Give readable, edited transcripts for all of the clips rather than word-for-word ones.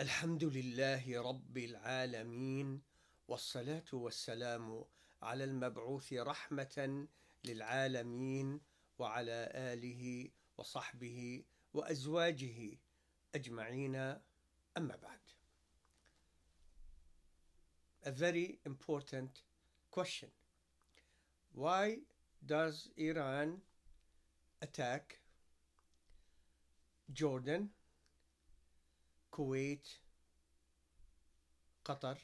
الحمد لله رب العالمين، والصلاة والسلام على المبعوث رحمة للعالمين وعلى آله وصحبه وأزواجه أجمعين. أما بعد. A very important question. Why does Iran attack Jordan, Kuwait, Qatar,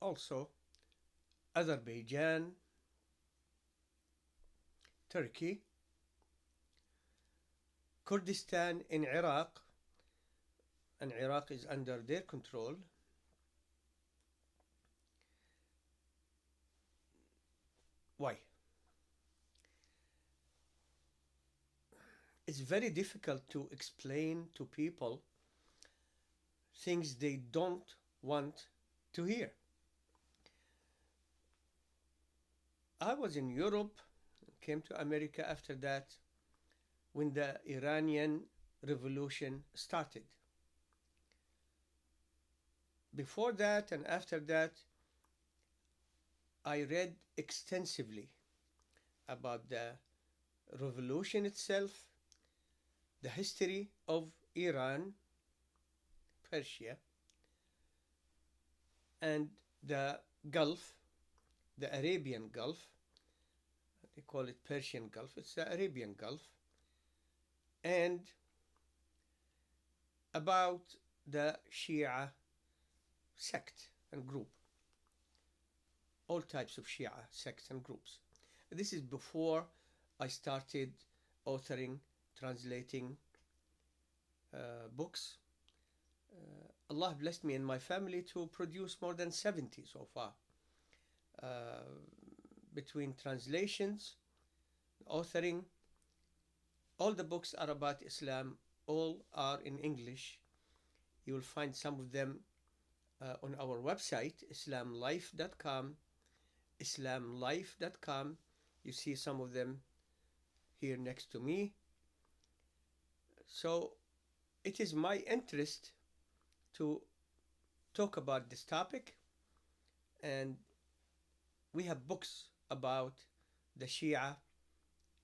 also Azerbaijan, Turkey, Kurdistan in Iraq, and Iraq is under their control. Why? It's very difficult to explain to people things they don't want to hear. I was in Europe, came to America after that when the Iranian revolution started. Before that and after that, I read extensively about the revolution itself, the history of Iran, Persia, and the Gulf, the Arabian Gulf. They call it Persian Gulf, it's the Arabian Gulf, and about the Shia sect and group, all types of Shia sects and groups. This is before I started authoring, translating books. Allah blessed me and my family to produce more than 70 so far. Between translations, authoring, all the books are about Islam, all are in English. You will find some of them on our website, islamlife.com. Islamlife.com. You see some of them here next to me. So it is my interest to talk about this topic, and we have books about the Shia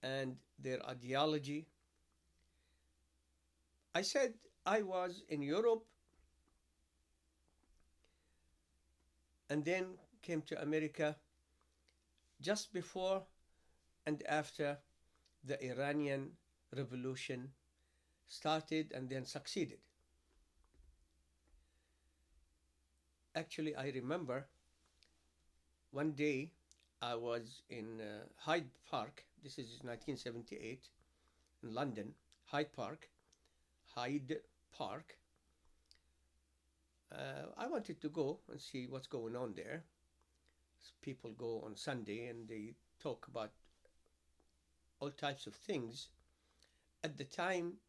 and their ideology. I said I was in Europe and then came to America just before and after the Iranian revolution started and then succeeded. Actually, I remember one day I was in Hyde Park. This is 1978 in London. Hyde Park. I wanted to go and see what's going on there. People go on Sunday and they talk about all types of things. At the time,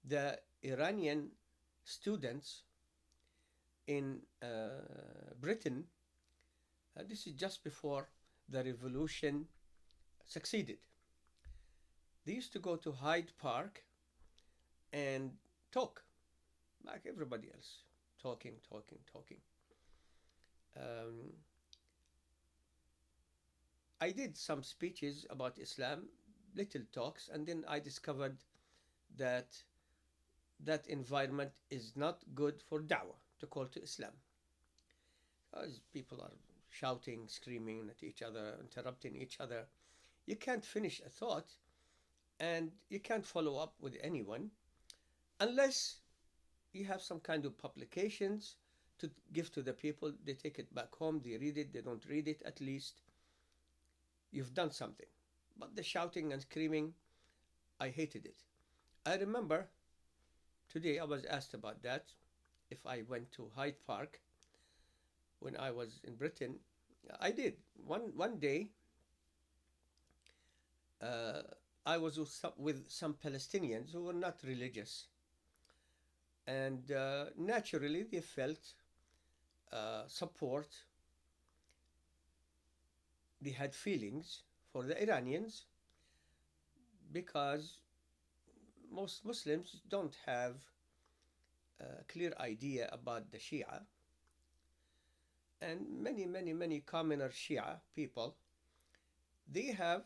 the Iranian students in Britain, this is just before the revolution succeeded. They used to go to Hyde Park and talk like everybody else, talking. I did some speeches about Islam, little talks, and then I discovered that that environment is not good for da'wah, to call to Islam. Because people are shouting, screaming at each other, interrupting each other. You can't finish a thought and you can't follow up with anyone unless you have some kind of publications to give to the people. They take it back home, they read it, they don't read it, at least you've done something. But the shouting and screaming, I hated it. I remember today I was asked about that, if I went to Hyde Park when I was in Britain. I did. One day, I was with some Palestinians who were not religious. And naturally, they felt support. They had feelings for the Iranians because most Muslims don't have a clear idea about the Shia, and many commoner Shia people, they have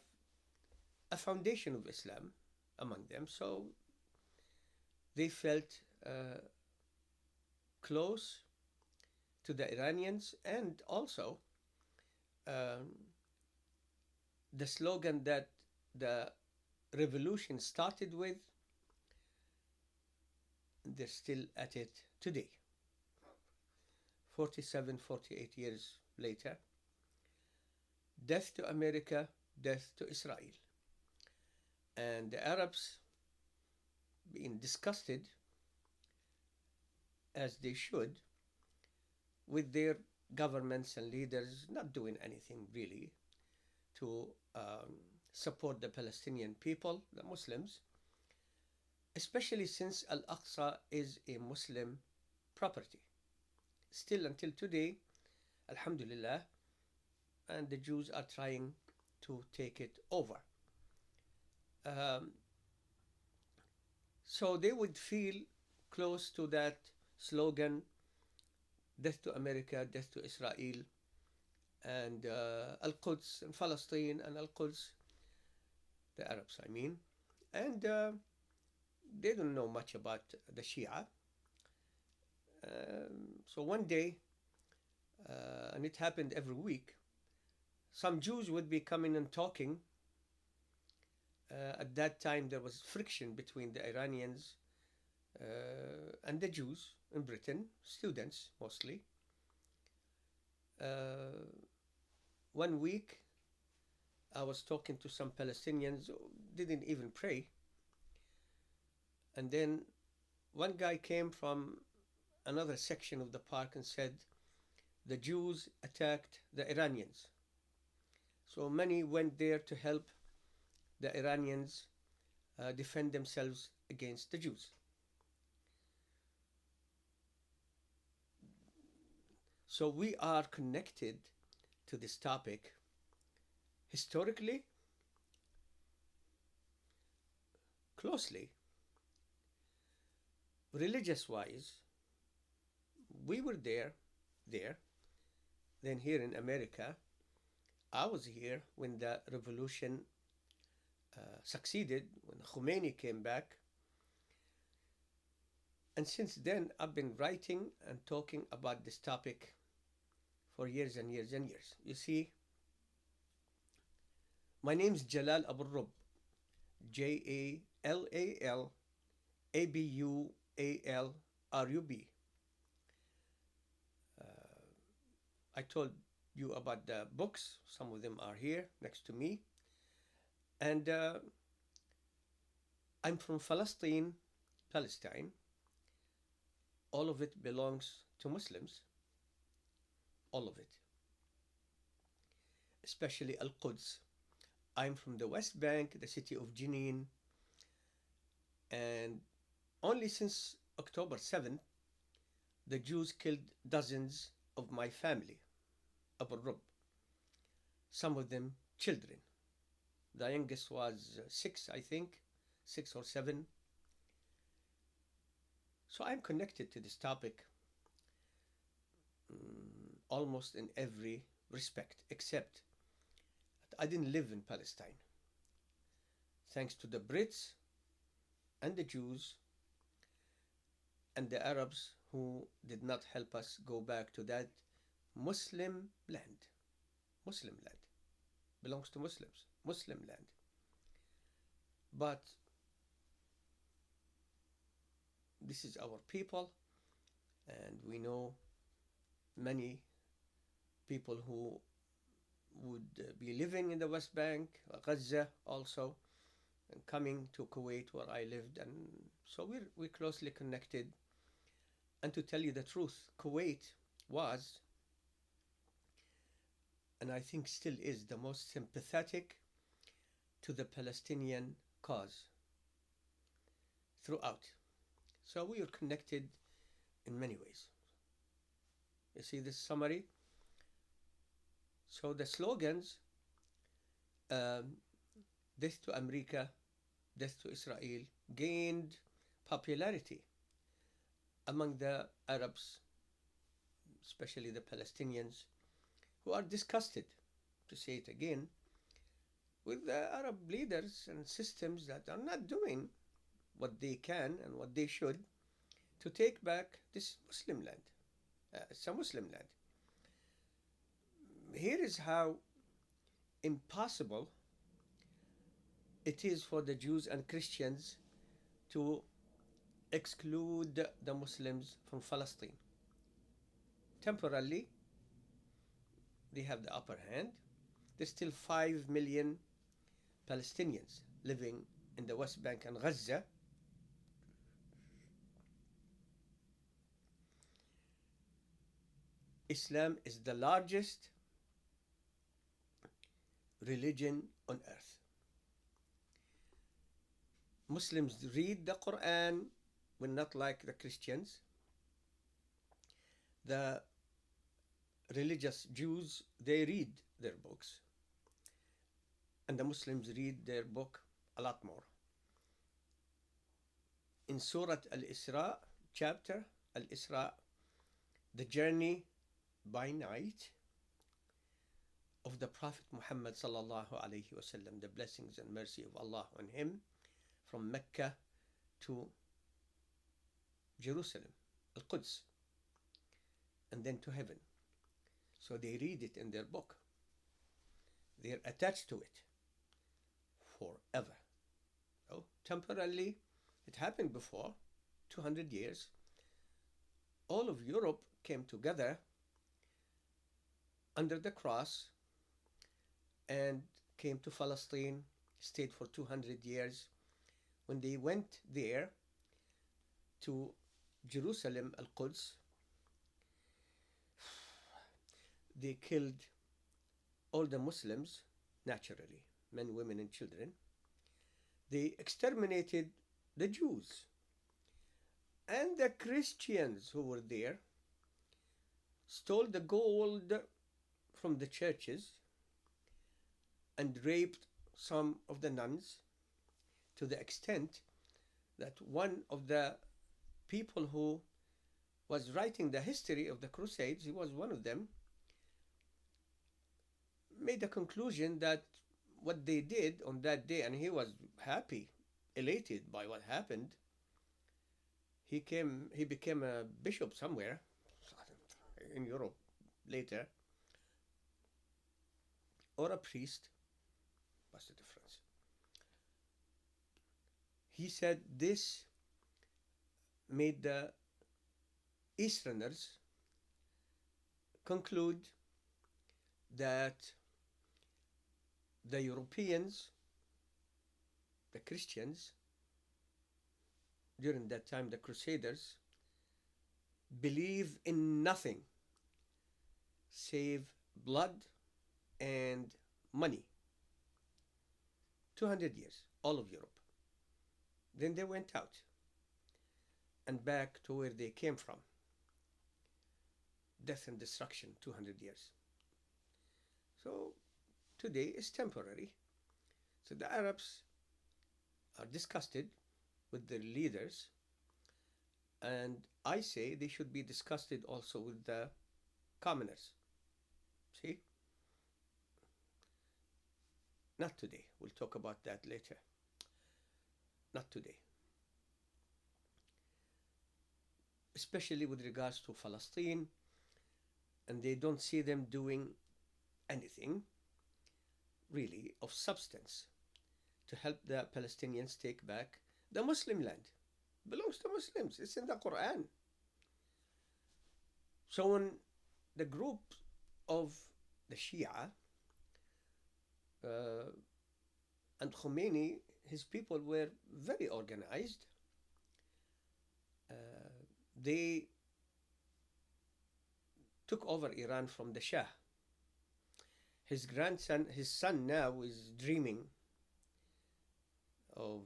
a foundation of Islam among them, so they felt close to the Iranians, and also um, the slogan that the revolution started with, they're still at it today. 47, 48 years later, death to America, death to Israel. And the Arabs being disgusted, as they should, with their governments and leaders not doing anything really to support the Palestinian people, the Muslims, especially since Al Aqsa is a Muslim property. Still until today, Alhamdulillah, and the Jews are trying to take it over. Um, so they would feel close to that slogan, death to America, death to Israel, and Al-Quds and Palestine and Al-Quds, the Arabs I mean, and they don't know much about the Shia. So one day, and it happened every week, some Jews would be coming and talking. At that time, there was friction between the Iranians and the Jews in Britain, students mostly. One week, I was talking to some Palestinians who didn't even pray. And then one guy came from another section of the park and said, the Jews attacked the Iranians. So many went there to help the Iranians defend themselves against the Jews. So we are connected to this topic historically, closely, religious-wise. We were there. Then here in America, I was here when the revolution succeeded, when Khomeini came back. And since then, I've been writing and talking about this topic for years and years and years. You see, my name is Jalal Abualrub, Jalal Abualrub. I told you about the books. Some of them are here next to me. And I'm from Palestine. All of it belongs to Muslims. All of it. Especially Al-Quds. I'm from the West Bank, the city of Jenin. And only since October 7th, the Jews killed dozens of my family, Abualrub. Some of them children. The youngest was 6, I think, 6 or 7. So I'm connected to this topic almost in every respect, except I didn't live in Palestine. Thanks to the Brits and the Jews and the Arabs who did not help us go back to that Muslim land. Muslim land. Belongs to Muslims. Muslim land. But this is our people, and we know many people who would be living in the West Bank, Gaza also, and coming to Kuwait where I lived, and so we're closely connected. And to tell you the truth, Kuwait was, and I think still is, the most sympathetic to the Palestinian cause throughout. So we are connected in many ways. You see this summary? So the slogans, death to America, death to Israel, gained popularity among the Arabs, especially the Palestinians, who are disgusted, to say it again, with the Arab leaders and systems that are not doing what they can and what they should to take back this Muslim land. It's a Muslim land. Here is how impossible it is for the Jews and Christians to exclude the Muslims from Palestine. Temporarily, they have the upper hand. There's still 5 million Palestinians living in the West Bank and Gaza. Islam is the largest religion on earth. Muslims read the Quran, but not like the Christians. The religious Jews, they read their books. And the Muslims read their book a lot more. In Surah Al-Isra, chapter Al-Isra, the journey by night of the Prophet Muhammad sallallahu alaihi wasallam, the blessings and mercy of Allah on him, from Mecca to Jerusalem, Al-Quds, and then to heaven. So they read it in their book. They're attached to it forever. So temporarily, it happened before, 200 years. All of Europe came together under the cross and came to Palestine, stayed for 200 years. When they went there to Jerusalem, Al-Quds, they killed all the Muslims, naturally, men, women, and children. They exterminated the Jews and the Christians who were there, stole the gold from the churches, and raped some of the nuns, to the extent that one of the people who was writing the history of the Crusades, he was one of them, made a conclusion that what they did on that day, and he was happy, elated by what happened. He became a bishop somewhere in Europe later, or a priest. What's the difference? He said this made the Easterners conclude that the Europeans, the Christians, during that time, the Crusaders, believe in nothing save blood and money. 200 years, all of Europe. Then they went out and back to where they came from. Death and destruction, 200 years. So today is temporary. So the Arabs are disgusted with their leaders, and I say they should be disgusted also with the commoners. See? Not today. We'll talk about that later. Not today. Especially with regards to Palestine, and they don't see them doing anything really of substance to help the Palestinians take back the Muslim land. It belongs to Muslims. It's in the Quran. So when the group of the Shia and Khomeini, his people were very organized. They took over Iran from the Shah. His son now is dreaming of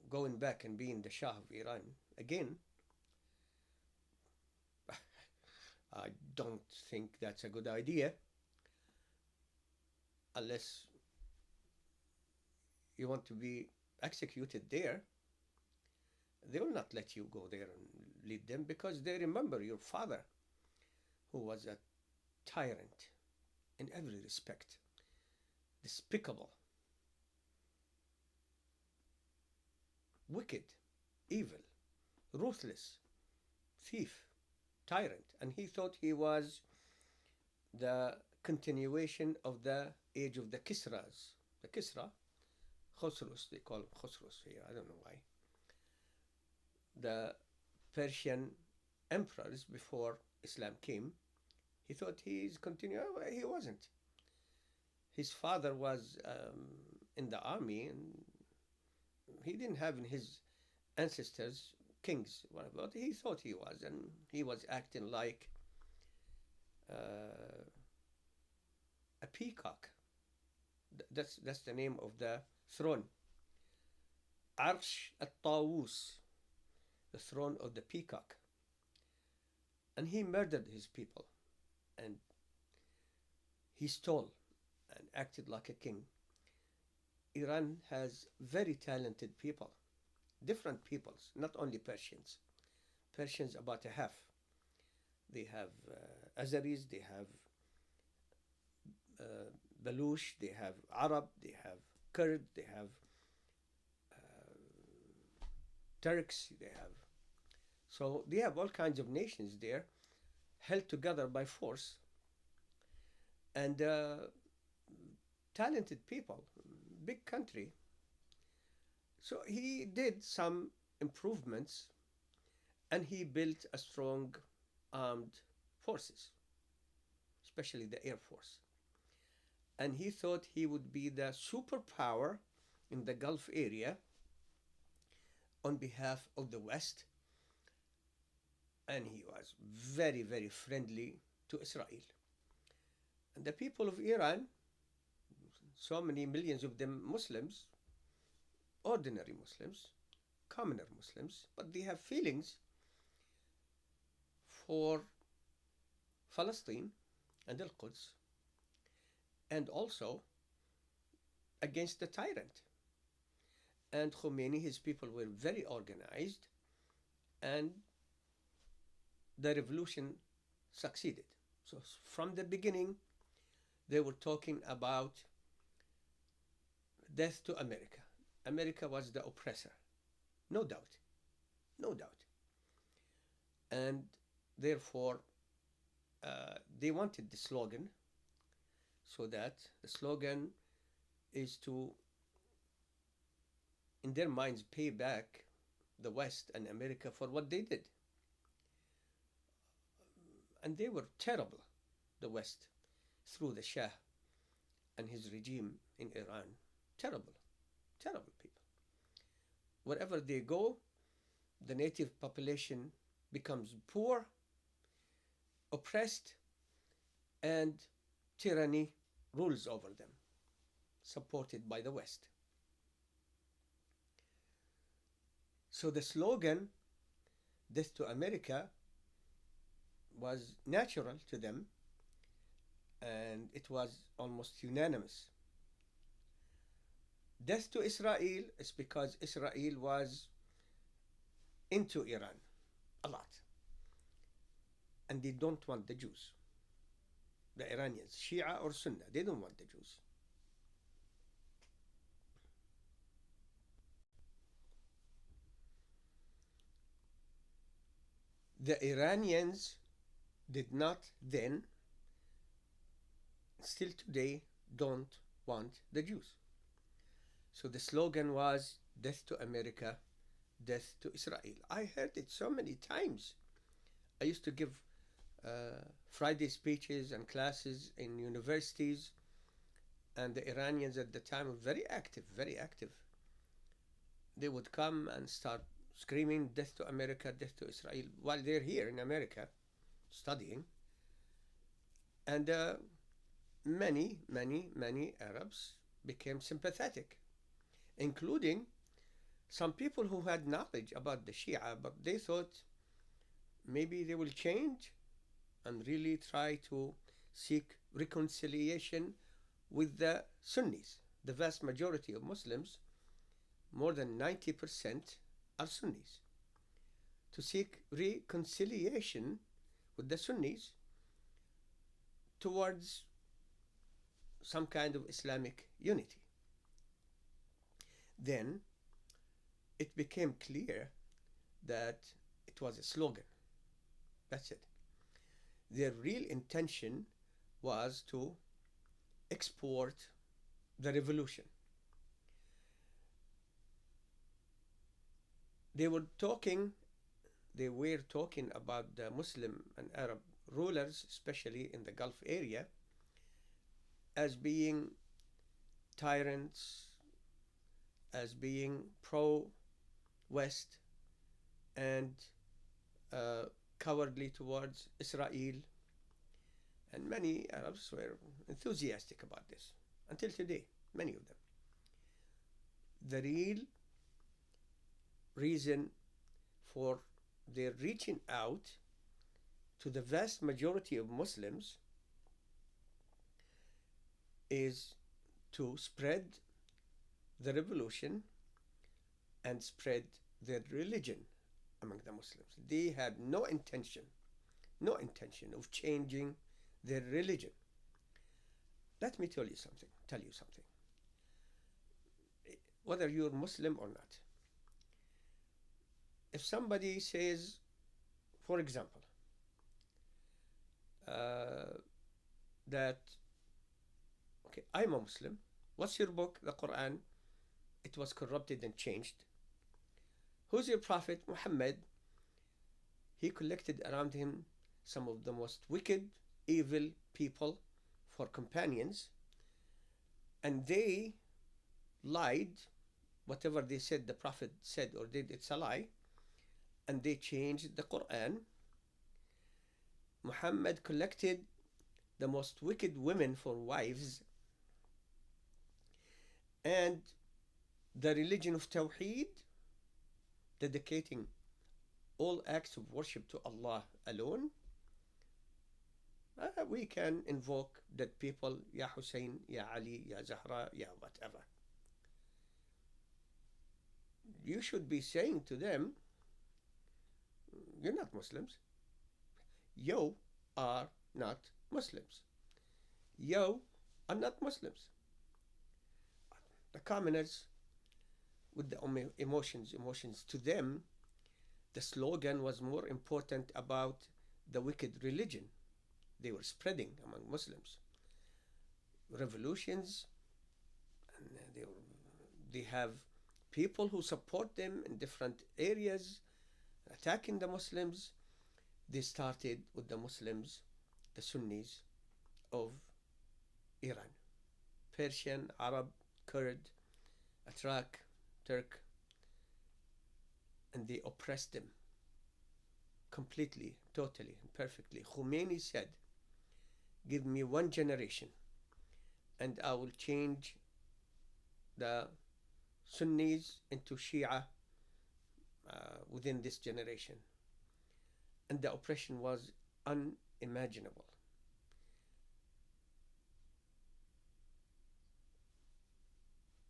going back and being the Shah of Iran again. I don't think that's a good idea, unless you want to be executed there. They will not let you go there and lead them because they remember your father, who was a tyrant in every respect, despicable, wicked, evil, ruthless, thief, tyrant. And he thought he was the continuation of the age of the Kisras. The Kisra, Khosrus, they call him Khosrus here, I don't know why. The Persian emperors before Islam came, he thought he's continuing. He wasn't. His father was in the army, and he didn't have in his ancestors kings, but he thought he was, and he was acting like uh, a peacock. That's the name of the throne. Arsh al-Tawus, the throne of the peacock. And he murdered his people, and he stole and acted like a king. Iran has very talented people, different peoples, not only Persians. Persians about a half. They have Azaris, they have Baluch, they have Arab, they have Kurd, they have Turks, they have. So they have all kinds of nations there, held together by force, and talented people, big country. So he did some improvements, and he built a strong armed forces, especially the Air Force. And he thought he would be the superpower in the Gulf area on behalf of the West. And he was very, very friendly to Israel. And the people of Iran, so many millions of them Muslims, ordinary Muslims, commoner Muslims, but they have feelings for Palestine and Al-Quds, and also against the tyrant. And Khomeini, his people were very organized, and the revolution succeeded. So from the beginning, they were talking about death to America. America was the oppressor, no doubt, no doubt. And therefore, they wanted the slogan, so that the slogan is to, in their minds, pay back the West and America for what they did. And they were terrible, the West, through the Shah and his regime in Iran. Terrible, terrible people. Wherever they go, the native population becomes poor, oppressed, and tyranny rules over them, supported by the West. So the slogan, Death to America, was natural to them, and it was almost unanimous. Death to Israel is because Israel was into Iran a lot, and they don't want the Jews. The Iranians, Shia or Sunni, they don't want the Jews. The Iranians did not then, still today, don't want the Jews. So the slogan was death to America, death to Israel. I heard it so many times. I used to give Friday speeches and classes in universities, and the Iranians at the time were very active, very active. They would come and start screaming death to America, death to Israel, while they're here in America studying. And many, many, many Arabs became sympathetic, including some people who had knowledge about the Shia, but they thought maybe they will change and really try to seek reconciliation with the Sunnis. The vast majority of Muslims, more than 90%, are Sunnis. to seek reconciliation with the Sunnis towards some kind of Islamic unity. Then it became clear that it was a slogan. That's it. Their real intention was to export the revolution. They were talking they were talking about the Muslim and Arab rulers, especially in the Gulf area, as being tyrants, as being pro-West and cowardly towards Israel. And many Arabs were enthusiastic about this until today, many of them. The real reason for their reaching out to the vast majority of Muslims is to spread the revolution and spread their religion among the Muslims. They had no intention of changing their religion. Let me tell you something. Whether you're Muslim or not, if somebody says, for example, that, okay, I'm a Muslim, what's your book? The Quran. It was corrupted and changed. Who's your prophet? Muhammad. He collected around him some of the most wicked, evil people for companions, and they lied. Whatever they said the prophet said or did, it's a lie, and they changed the Quran. Muhammad collected the most wicked women for wives, and the religion of Tawheed, dedicating all acts of worship to Allah alone. We can invoke dead people, Ya Hussein, Ya Ali, Ya Zahra, Ya whatever. You should be saying to them, you're not Muslims. You are not Muslims. You are not Muslims. The commoners with the emotions to them, the slogan was more important about the wicked religion they were spreading among Muslims. Revolutions, and they have people who support them in different areas attacking the Muslims. They started with the Muslims, the Sunnis of Iran, Persian, Arab, Kurd, Atrak, Turk, and they oppressed them completely, totally, and perfectly. Khomeini said, give me one generation and I will change the Sunnis into Shia within this generation. And the oppression was unimaginable.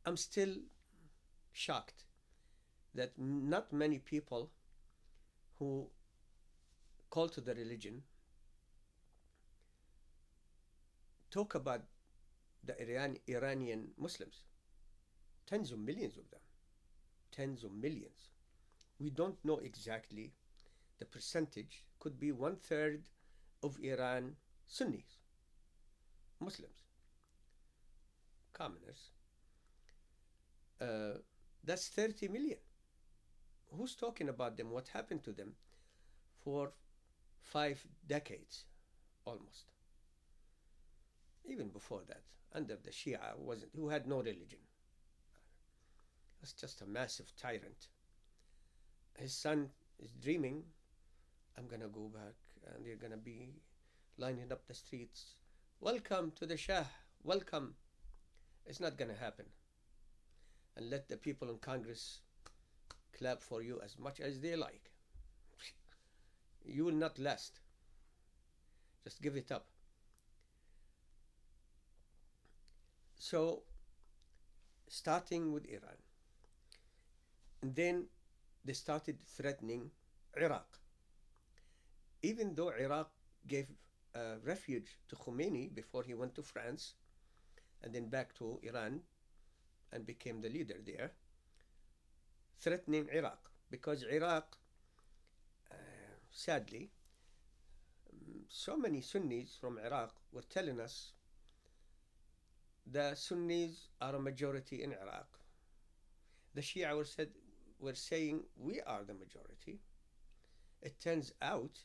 I'm still shocked that not many people who call to the religion talk about the Iranian Muslims. Tens of millions of them. Tens of millions. We don't know exactly the percentage. Could be 1/3 of Iran Sunnis, Muslims, commoners. That's 30 million. Who's talking about them? What happened to them for 5 decades almost? Even before that, under the Shia, who had no religion. He was just a massive tyrant. His son is dreaming, I'm gonna go back and they're gonna be lining up the streets. Welcome to the Shah, welcome. It's not gonna happen. And let the people in Congress clap for you as much as they like. You will not last. Just give it up. So, starting with Iran, and then they started threatening Iraq. Even though Iraq gave refuge to Khomeini before he went to France and then back to Iran and became the leader there, threatening Iraq because Iraq, sadly, so many Sunnis from Iraq were telling us the Sunnis are a majority in Iraq. The Shia were saying we are the majority. It turns out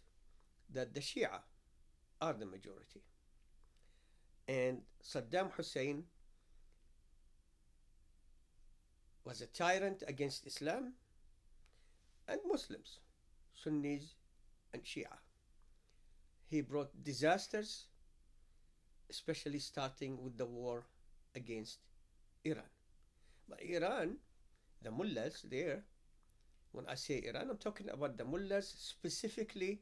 that the Shia are the majority. And Saddam Hussein was a tyrant against Islam and Muslims, Sunnis and Shia. He brought disasters, especially starting with the war against Iran. But Iran, the mullahs there, when I say Iran, I'm talking about the mullahs, specifically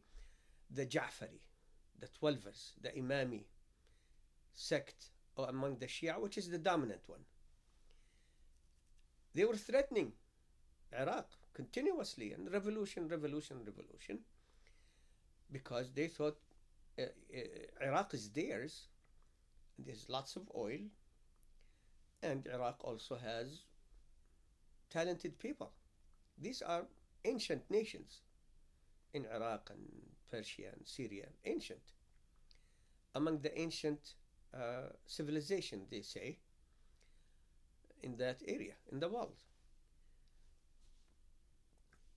the Ja'fari, the Twelvers, the Imami sect or among the Shia, which is the dominant one. They were threatening Iraq continuously and revolution, because they thought Iraq is theirs. There's lots of oil, and Iraq also has talented people. These are ancient nations in Iraq and Persia and Syria, ancient. Among the ancient civilization, they say, in that area, in the world.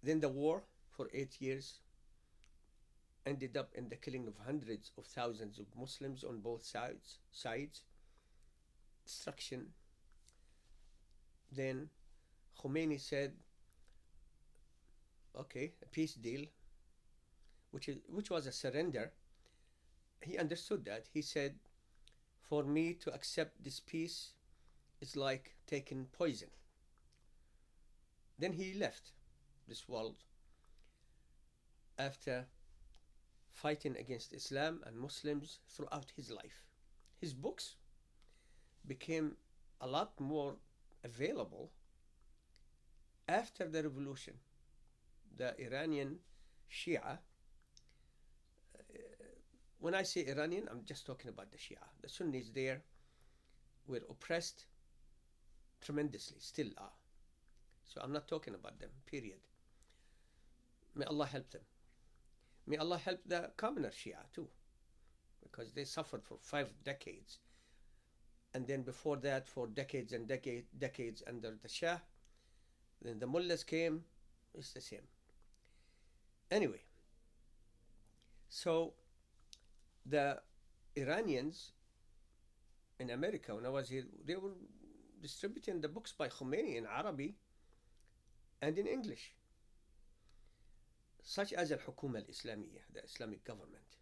Then the war for 8 years ended up in the killing of hundreds of thousands of Muslims on both sides, destruction. Then Khomeini said, okay, a peace deal, which was a surrender. He understood that. He said, for me to accept this peace is like taking poison. Then he left this world after fighting against Islam and Muslims throughout his life. His books became a lot more available after the revolution. The Iranian Shia, when I say Iranian, I'm just talking about the Shia. The Sunnis there were oppressed tremendously, still are. So I'm not talking about them, period. May Allah help them. May Allah help the commoner Shia too, because they suffered for 5 decades. And then before that, for decades and decades under the Shah. Then the Mullahs came, it's the same. Anyway, so the Iranians in America, when I was here, they were distributing the books by Khomeini in Arabic and in English, such as Al-Hukuma Al-Islamiyya, the Islamic government.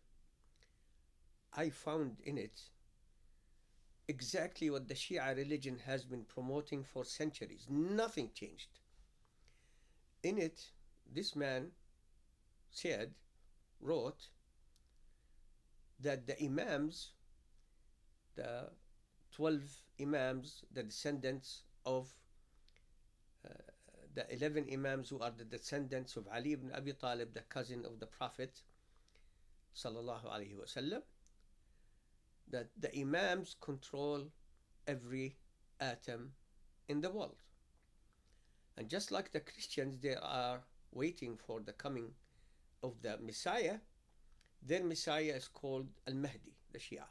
I found in it exactly what the Shia religion has been promoting for centuries. Nothing changed. In it, this man wrote that the Imams, the 12 Imams, the descendants of the 11 Imams who are the descendants of Ali ibn Abi Talib, the cousin of the Prophet sallallahu alaihi wasallam, that the Imams control every atom in the world. And just like the Christians, they are waiting for the coming of the Messiah. Their Messiah is called Al-Mahdi, the Shia.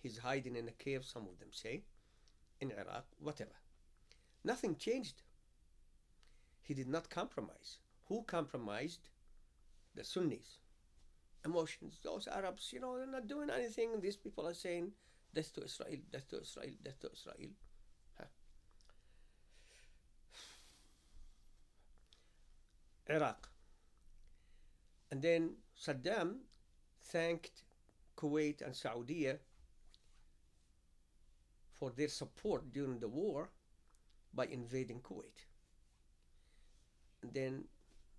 He's hiding in a cave, some of them say, in Iraq, whatever. Nothing changed. He did not compromise. Who compromised? The Sunnis. Emotions. Those Arabs, they're not doing anything. These people are saying, death to Israel, death to Israel, death to Israel. Huh. Iraq. And then Saddam thanked Kuwait and Saudi for their support during the war by invading Kuwait. And then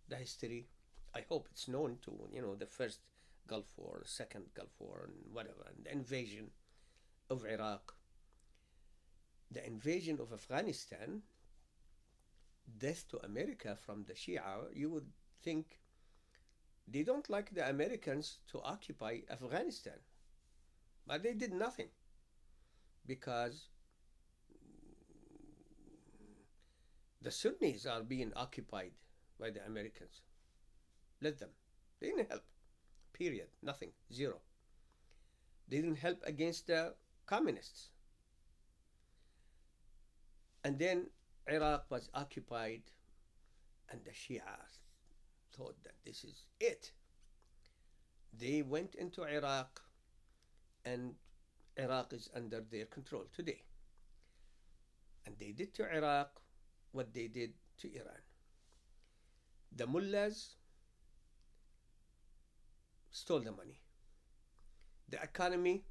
the history, I hope it's known to, the first Gulf War, the second Gulf War, and whatever, and the invasion of Iraq, the invasion of Afghanistan, death to America from the Shia. You would think They don't like the Americans to occupy Afghanistan, but they did nothing because the Sunnis are being occupied by the Americans. Let them. They didn't help. Period. Nothing. Zero. They didn't help against the communists. And then Iraq was occupied, and the Shia thought that this is it. They went into Iraq, and Iraq is under their control today. And they did to Iraq what they did to Iran. The mullahs stole the money. The economy,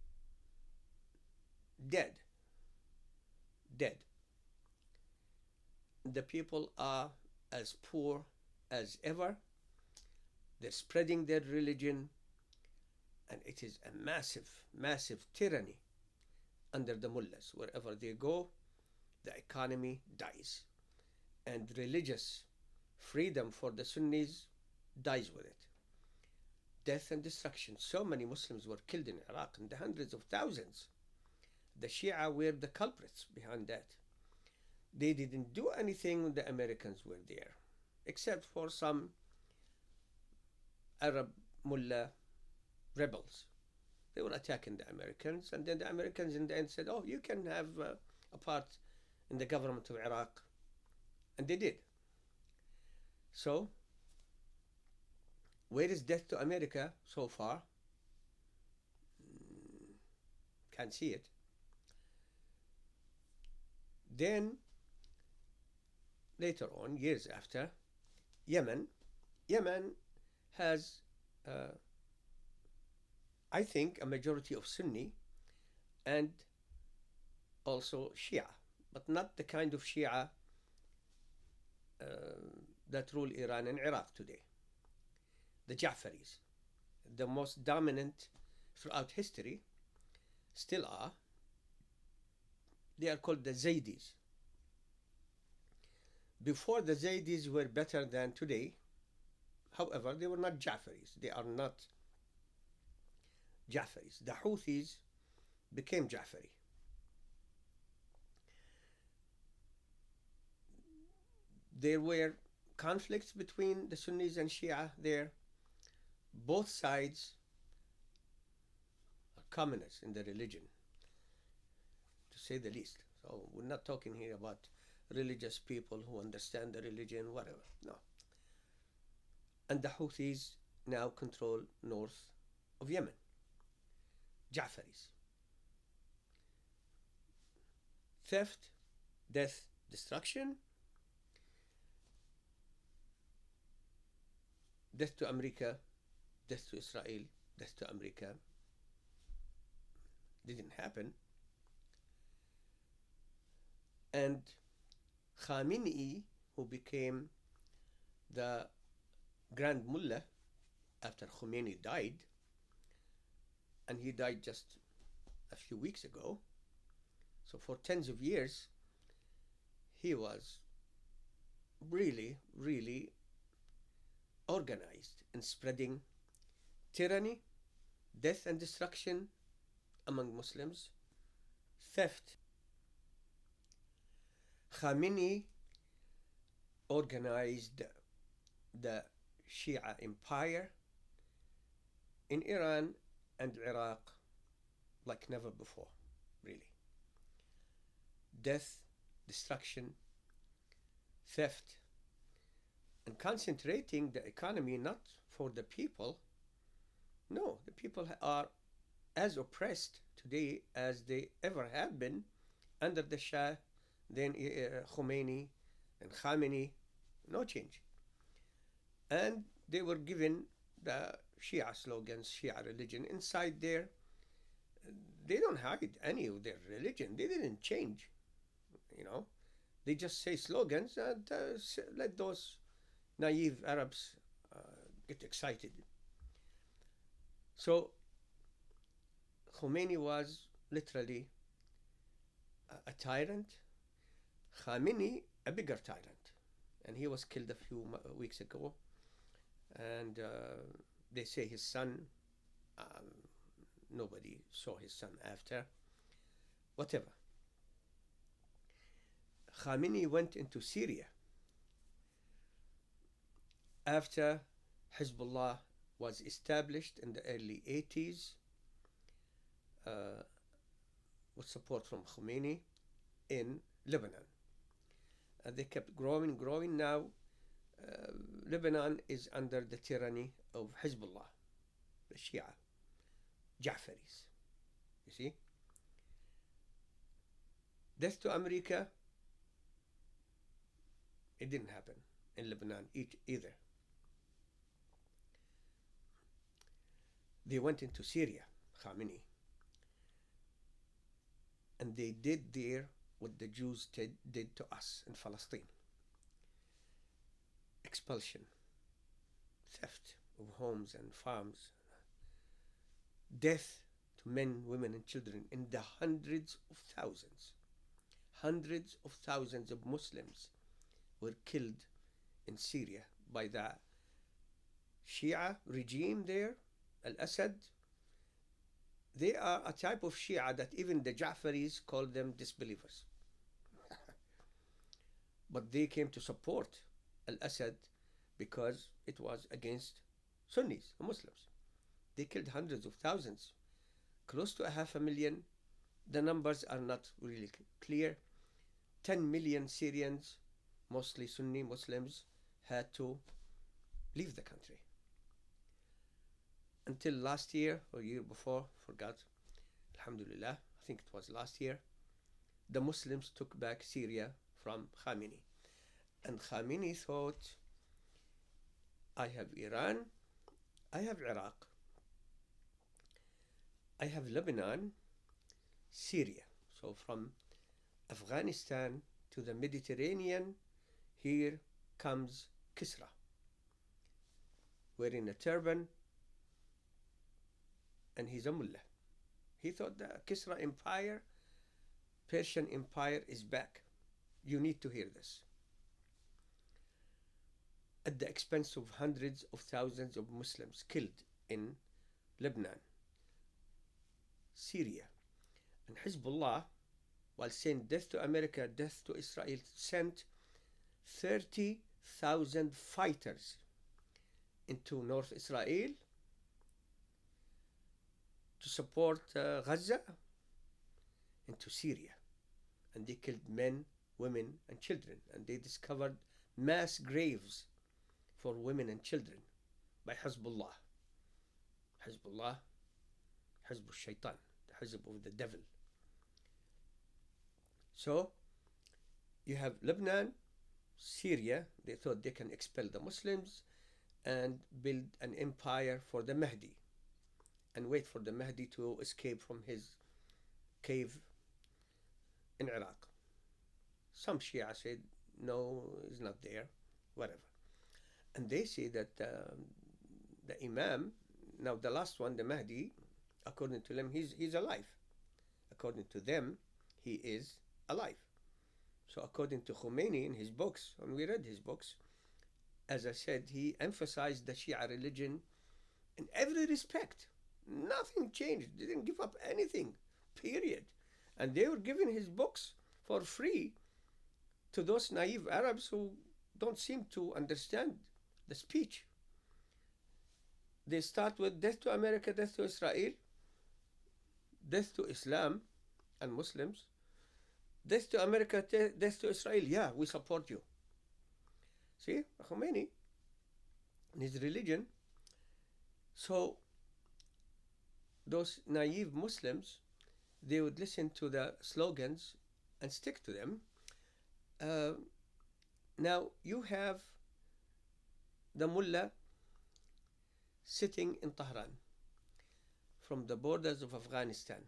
dead. Dead. The people are as poor as ever. They're spreading their religion, and it is a massive, massive tyranny under the mullahs. Wherever they go, the economy dies. And religious freedom for the Sunnis dies with it. Death and destruction. So many Muslims were killed in Iraq, in the hundreds of thousands. The Shia were the culprits behind that. They didn't do anything when the Americans were there, except for some Arab mullah rebels. They were attacking the Americans, and then the Americans in the end said, oh, you can have a part in the government of Iraq. And they did. So, where is death to America so far? Can't see it. Then, later on, years after, Yemen has, I think, a majority of Sunni and also Shia, but not the kind of Shia that rule Iran and Iraq today. The Ja'faris, the most dominant throughout history, still are. They are called the Zaydis. Before, the Zaydis were better than today. However, they were not Ja'faris. They are not Ja'faris. The Houthis became Ja'fari. There were conflicts between the Sunnis and Shia there. Both sides are communists in the religion, to say the least. So we're not talking here about religious people who understand the religion, whatever. No. And the Houthis now control north of Yemen. Ja'faris. Theft, death, destruction. Death to America, death to Israel, death to America. Didn't happen. And Khamenei, who became the Grand Mullah after Khomeini died, and he died just a few weeks ago, so for tens of years, he was really, really organized in spreading tyranny, death and destruction among Muslims, theft. Khamenei organized the Shia empire in Iran and Iraq like never before, really. Death, destruction, theft, and concentrating the economy not for the people. No, the people are as oppressed today as they ever have been under the Shah, then Khomeini and Khamenei. No change. And they were given the Shia slogans, Shia religion inside there. They don't hide any of their religion. They didn't change, you know. They just say slogans and let those naive Arabs get excited. So Khomeini was literally a tyrant. Khamenei, a bigger tyrant. And he was killed a few weeks ago. and they say his son, um, nobody saw his son after, whatever. Khamenei went into Syria after Hezbollah was established in the early 80s uh, with support from Khomeini in Lebanon. And they kept growing, growing. Now, Lebanon is under the tyranny of Hezbollah, the Shia, Ja'faris. You see? Death to America, it didn't happen in Lebanon either. They went into Syria, Khamenei, and they did there what the Jews did to us in Palestine. Expulsion, theft of homes and farms, death to men, women, and children in the hundreds of thousands. Hundreds of thousands of Muslims were killed in Syria by the Shia regime there, Al-Assad. They are a type of Shia that even the Ja'faris call them disbelievers. But they came to support Al-Assad because it was against Sunnis, Muslims. They killed hundreds of thousands, close to 500,000. The numbers are not really clear. 10 million Syrians, mostly Sunni Muslims, had to leave the country. Until last year or year before, forgot, Alhamdulillah, I think it was last year, the Muslims took back Syria from Khamenei. And Khamenei thought, I have Iran, I have Iraq, I have Lebanon, Syria. So from Afghanistan to the Mediterranean, here comes Kisra, wearing a turban, and he's a mullah. He thought the Kisra Empire, Persian Empire, is back. You need to hear this. At the expense of hundreds of thousands of Muslims killed in Lebanon, Syria. And Hezbollah, while saying death to America, death to Israel, sent 30,000 fighters into North Israel to support Gaza, into Syria. And they killed men, women, and children. And they discovered mass graves for women and children by Hezbollah. Hezbollah, Hezb al-Shaytan, the Hezb of the devil. So, you have Lebanon, Syria. They thought they can expel the Muslims and build an empire for the Mahdi and wait for the Mahdi to escape from his cave in Iraq. Some Shia said, no, he's not there, whatever. And they say that the Imam, now the last one, the Mahdi, according to them, he's alive. According to them, he is alive. So according to Khomeini in his books, and we read his books, as I said, he emphasized the Shia religion in every respect. Nothing changed. They didn't give up anything, period. And they were giving his books for free to those naive Arabs who don't seem to understand the speech. They start with death to America, death to Israel, death to Islam and Muslims, death to America, death to Israel. Yeah, we support you. See, Khomeini, his religion. So those naive Muslims, they would listen to the slogans and stick to them. Now you have the mullah sitting in Tehran from the borders of Afghanistan,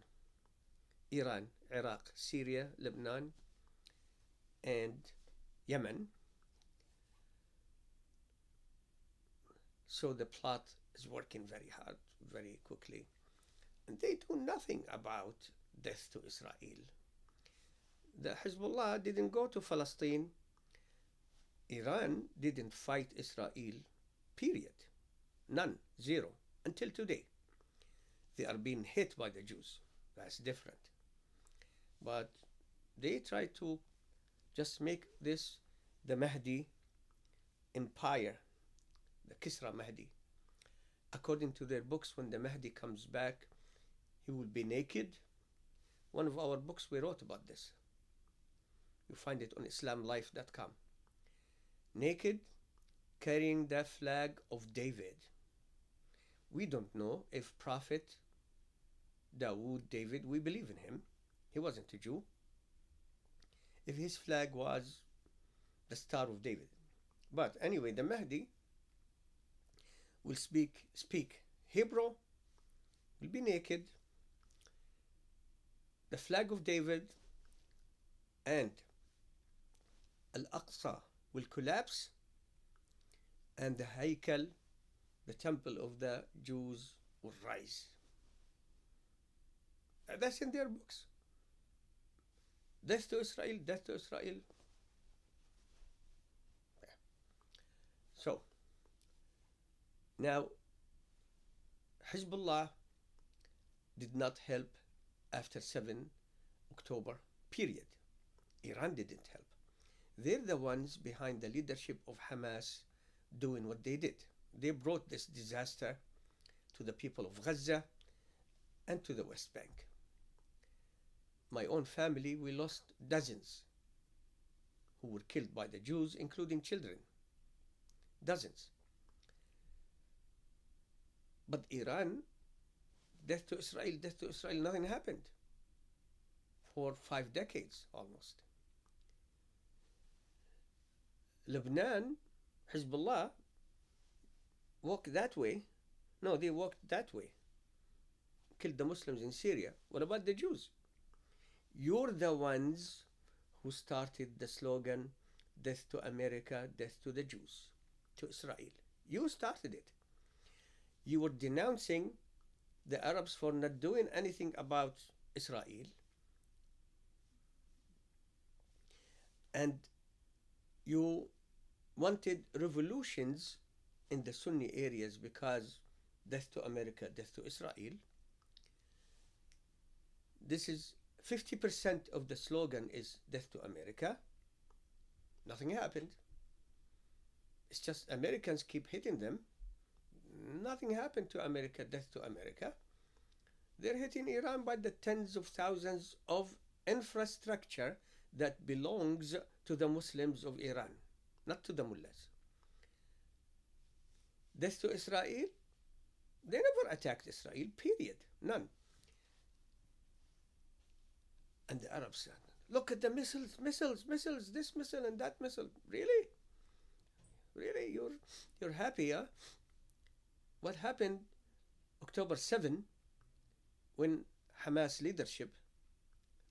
Iran, Iraq, Syria, Lebanon, and Yemen. So the plot is working very hard, very quickly. And they do nothing about death to Israel. The Hezbollah didn't go to Palestine. Iran didn't fight Israel, period. None. Zero. Until today. They are being hit by the Jews. That's different. But they try to just make this the Mahdi empire, the Kisra Mahdi. According to their books, when the Mahdi comes back, he will be naked. One of our books we wrote about this. You find it on islamlife.com. Naked, carrying the flag of David. We don't know if Prophet Dawood, David, we believe in him. He wasn't a Jew. If his flag was the Star of David. But anyway, the Mahdi will speak Hebrew, will be naked, the flag of David, and Al-Aqsa will collapse, and the Haykal, the temple of the Jews, will rise. That's in their books. Death to Israel, death to Israel. So, now, Hezbollah did not help after 7 October, period. Iran didn't help. They're the ones behind the leadership of Hamas doing what they did. They brought this disaster to the people of Gaza and to the West Bank. My own family, we lost dozens who were killed by the Jews, including children. Dozens. But Iran, death to Israel, nothing happened for 5 decades almost. Lebanon, Hezbollah, walked that way. No, they walked that way. Killed the Muslims in Syria. What about the Jews? You're the ones who started the slogan, death to America, death to the Jews, to Israel. You started it. You were denouncing the Arabs for not doing anything about Israel. And you wanted revolutions in the Sunni areas because death to America, death to Israel. This is 50% of the slogan is death to America. Nothing happened. It's just Americans keep hitting them. Nothing happened to America, death to America. They're hitting Iran by the tens of thousands of infrastructure that belongs to the Muslims of Iran, not to the mullahs. Death to Israel, they never attacked Israel, period. None. And the Arabs said, look at the missiles, this missile and that missile. Really? Really? You're happy, huh? What happened October 7 when Hamas leadership,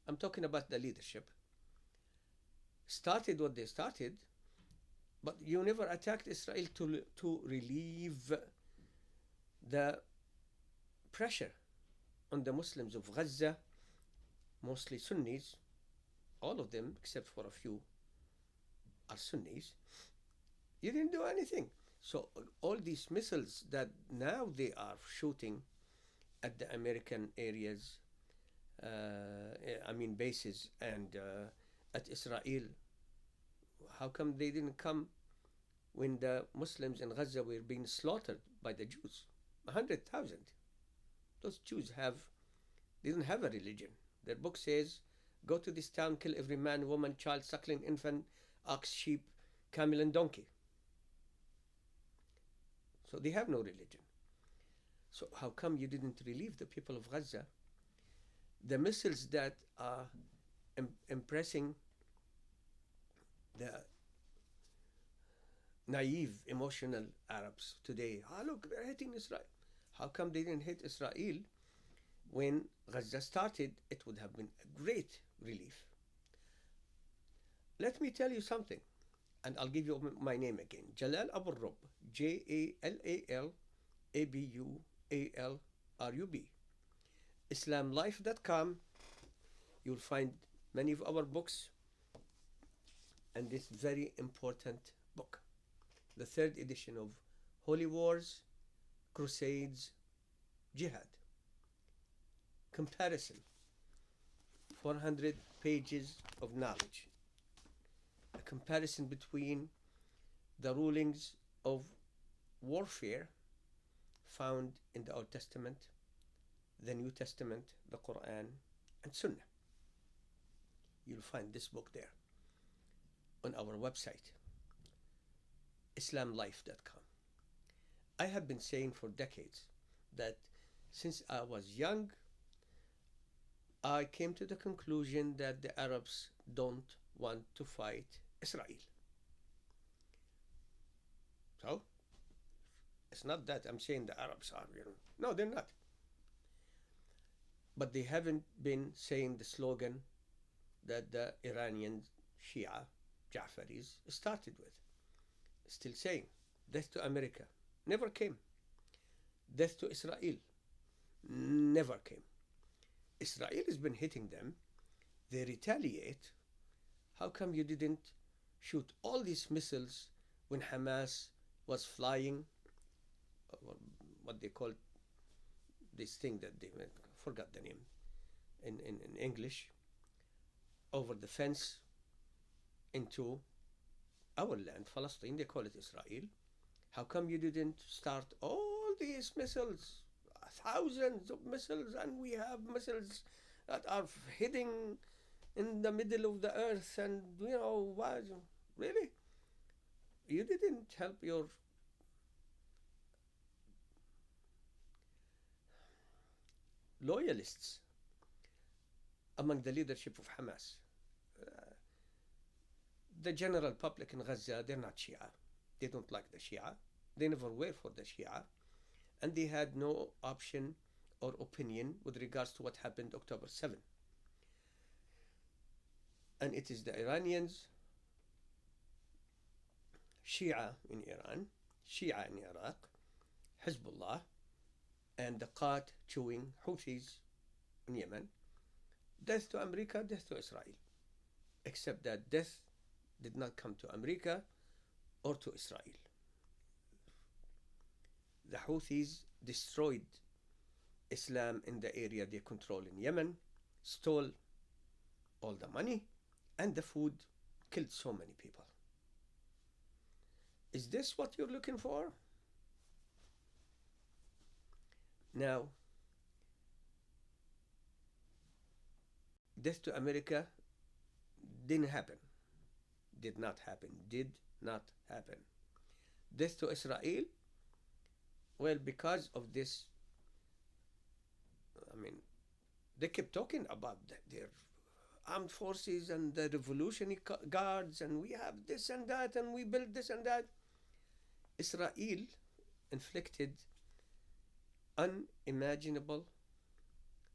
I'm talking about the leadership, started what they started, but you never attacked Israel to relieve the pressure on the Muslims of Gaza, mostly Sunnis, all of them except for a few are Sunnis. You didn't do anything. So all these missiles that now they are shooting at the American areas, bases, and at Israel, how come they didn't come when the Muslims in Gaza were being slaughtered by the Jews? 100,000. Those Jews didn't have a religion. Their book says, go to this town, kill every man, woman, child, suckling infant, ox, sheep, camel, and donkey. So they have no religion. So how come you didn't relieve the people of Gaza? The missiles that are impressing the naive, emotional Arabs today. Look, they're hitting Israel. How come they didn't hit Israel when Gaza started? It would have been a great relief. Let me tell you something, and I'll give you my name again. Jalal Abualrub, JALALABUALRUB. IslamLife.com. You'll find many of our books and this very important book, the 3rd edition of Holy Wars crusades, jihad. Comparison, 400 pages of knowledge. A comparison between the rulings of warfare found in the Old Testament, the New Testament, the Quran, and Sunnah. You'll find this book there on our website, islamlife.com. I have been saying for decades that since I was young, I came to the conclusion that the Arabs don't want to fight Israel. So, it's not that I'm saying the Arabs are, no, they're not. But they haven't been saying the slogan that the Iranian Shia Ja'faris started with. Still saying, death to America. Never came. Death to Israel. Never came. Israel has been hitting them. They retaliate. How come you didn't shoot all these missiles when Hamas was flying, what they call this thing that they forgot the name in English, over the fence into our land, Palestine? They call it Israel. How come you didn't start all these missiles, thousands of missiles, and we have missiles that are hitting in the middle of the earth, and why? Really? You didn't help your loyalists among the leadership of Hamas. The general public in Gaza, they're not Shia. They don't like the Shia. They never were for the Shia. And they had no option or opinion with regards to what happened October 7. And it is the Iranians, Shia in Iran, Shia in Iraq, Hezbollah, and the caught chewing Houthis in Yemen. Death to America, death to Israel. Except that death did not come to America or to Israel. The Houthis destroyed Islam in the area they control in Yemen, stole all the money and the food, killed so many people. Is this what you're looking for? Now, death to America didn't happen. Did not happen. Did not happen. Death to Israel, well, because of this, they kept talking about their armed forces and the revolutionary guards, and we have this and that, and we built this and that. Israel inflicted unimaginable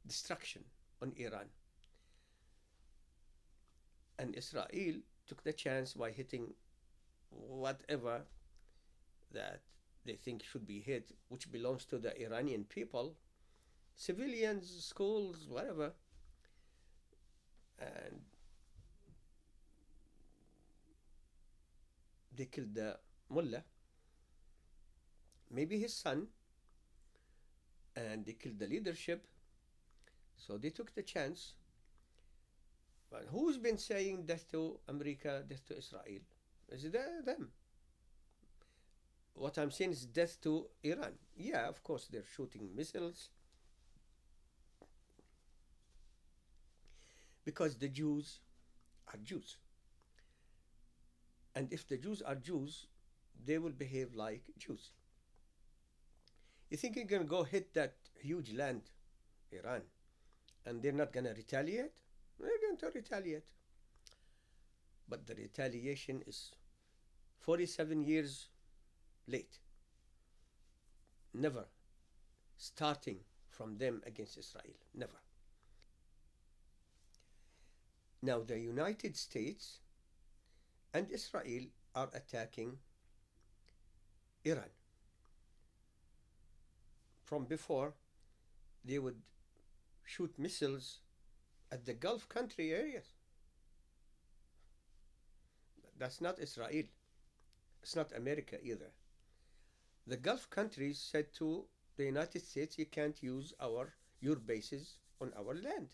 destruction on Iran. And Israel took the chance by hitting whatever that they think should be hit, which belongs to the Iranian people, civilians, schools, whatever. And they killed the mullah, maybe his son, and they killed the leadership. So they took the chance. But who's been saying death to America, death to Israel? Is it them? What I'm saying is death to Iran. Yeah, of course, they're shooting missiles. Because the Jews are Jews. And if the Jews are Jews, they will behave like Jews. You think you're going to go hit that huge land, Iran, and they're not going to retaliate? They're going to retaliate. But the retaliation is 47 years late. Never starting from them against Israel. Never. Now the United States and Israel are attacking Iran. From before, they would shoot missiles at the Gulf country areas. That's not Israel. It's not America either. The Gulf countries said to the United States, you can't use your bases on our land.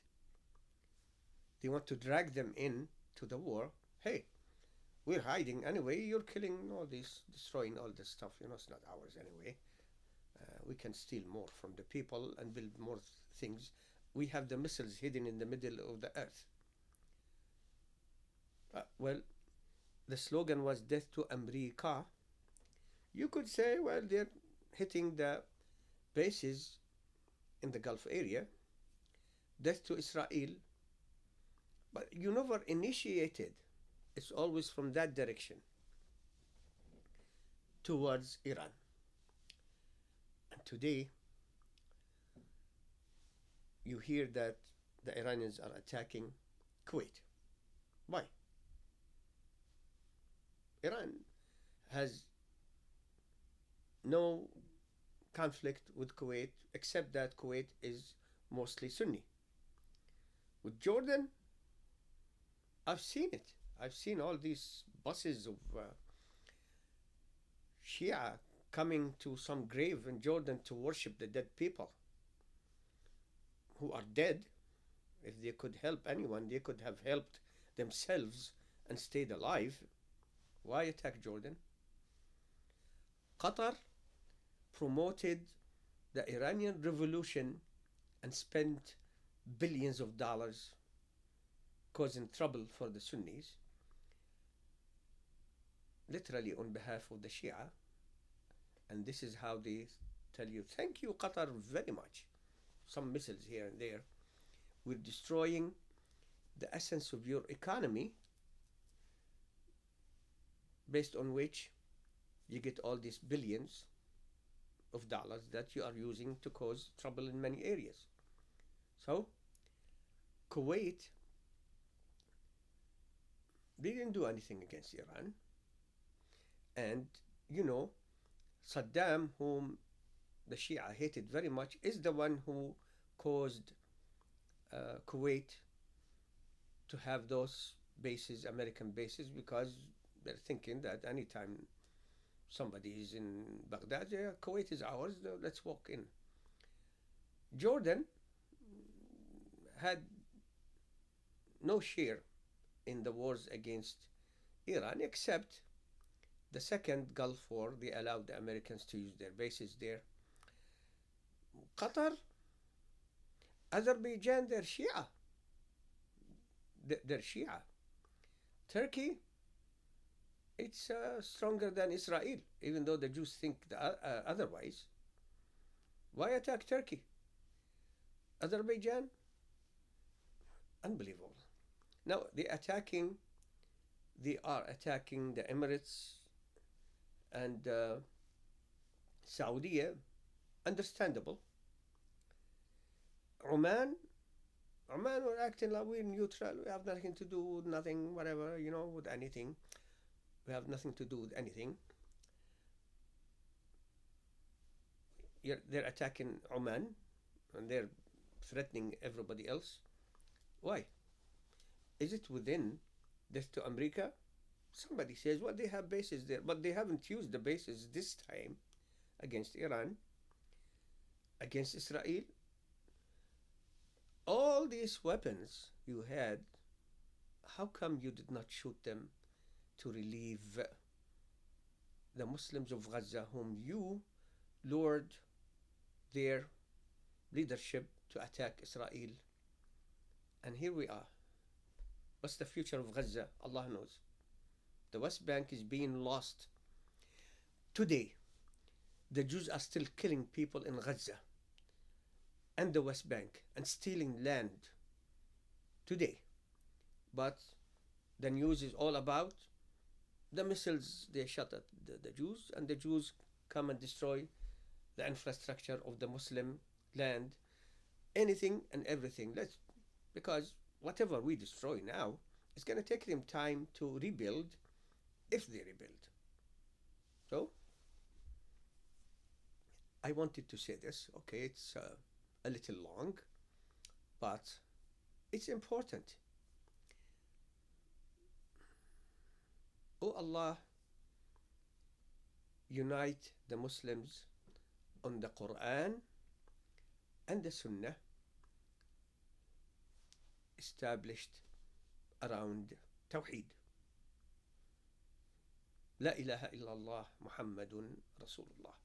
They want to drag them in to the war. Hey, we're hiding anyway. You're killing all this, destroying all this stuff. It's not ours anyway. We can steal more from the people and build more things. We have the missiles hidden in the middle of the earth. Well, the slogan was "Death to America." You could say, well, they're hitting the bases in the Gulf area. Death to Israel. But you never initiated. It's always from that direction towards Iran. And today, you hear that the Iranians are attacking Kuwait. Why? Iran has no conflict with Kuwait except that Kuwait is mostly Sunni. With Jordan, I've seen it. I've seen all these buses of Shia coming to some grave in Jordan to worship the dead people who are dead. If they could help anyone, they could have helped themselves and stayed alive. Why attack Jordan? Qatar promoted the Iranian revolution and spent billions of dollars causing trouble for the Sunnis, literally on behalf of the Shia. And this is how they tell you, thank you, Qatar, very much. Some missiles here and there. We're destroying the essence of your economy, based on which you get all these billions of dollars that you are using to cause trouble in many areas. So, Kuwait didn't do anything against Iran. And, Saddam, whom the Shia hated very much, is the one who caused Kuwait to have those bases, American bases, because they're thinking that anytime somebody is in Baghdad, yeah, Kuwait is ours, let's walk in. Jordan had no share in the wars against Iran, except the second Gulf War. They allowed the Americans to use their bases there. Qatar, Azerbaijan, they're Shia. They're Shia. Turkey, it's stronger than Israel, even though the Jews think otherwise. Why attack Turkey? Azerbaijan, unbelievable. Now they are attacking the Emirates and Saudi, understandable. Oman were acting like we're neutral. We have nothing to do with nothing, whatever, with anything. We have nothing to do with anything. They're attacking Oman and they're threatening everybody else. Why? Is it within Death to America? Somebody says, well, they have bases there, but they haven't used the bases this time against Iran, against Israel. All these weapons you had, how come you did not shoot them to relieve the Muslims of Gaza, whom you lured their leadership to attack Israel? And here we are. What's the future of Gaza? Allah knows. The West Bank is being lost. Today, the Jews are still killing people in Gaza and the West Bank and stealing land today. But the news is all about the missiles they shot at the Jews, and the Jews come and destroy the infrastructure of the Muslim land, anything and everything. Because whatever we destroy now, it's going to take them time to rebuild, if they rebuild. So, I wanted to say this. Okay, it's a little long, but it's important. Oh Allah, unite the Muslims on the Quran and the Sunnah established around Tawheed. La ilaha illallah Muhammadun Rasulullah.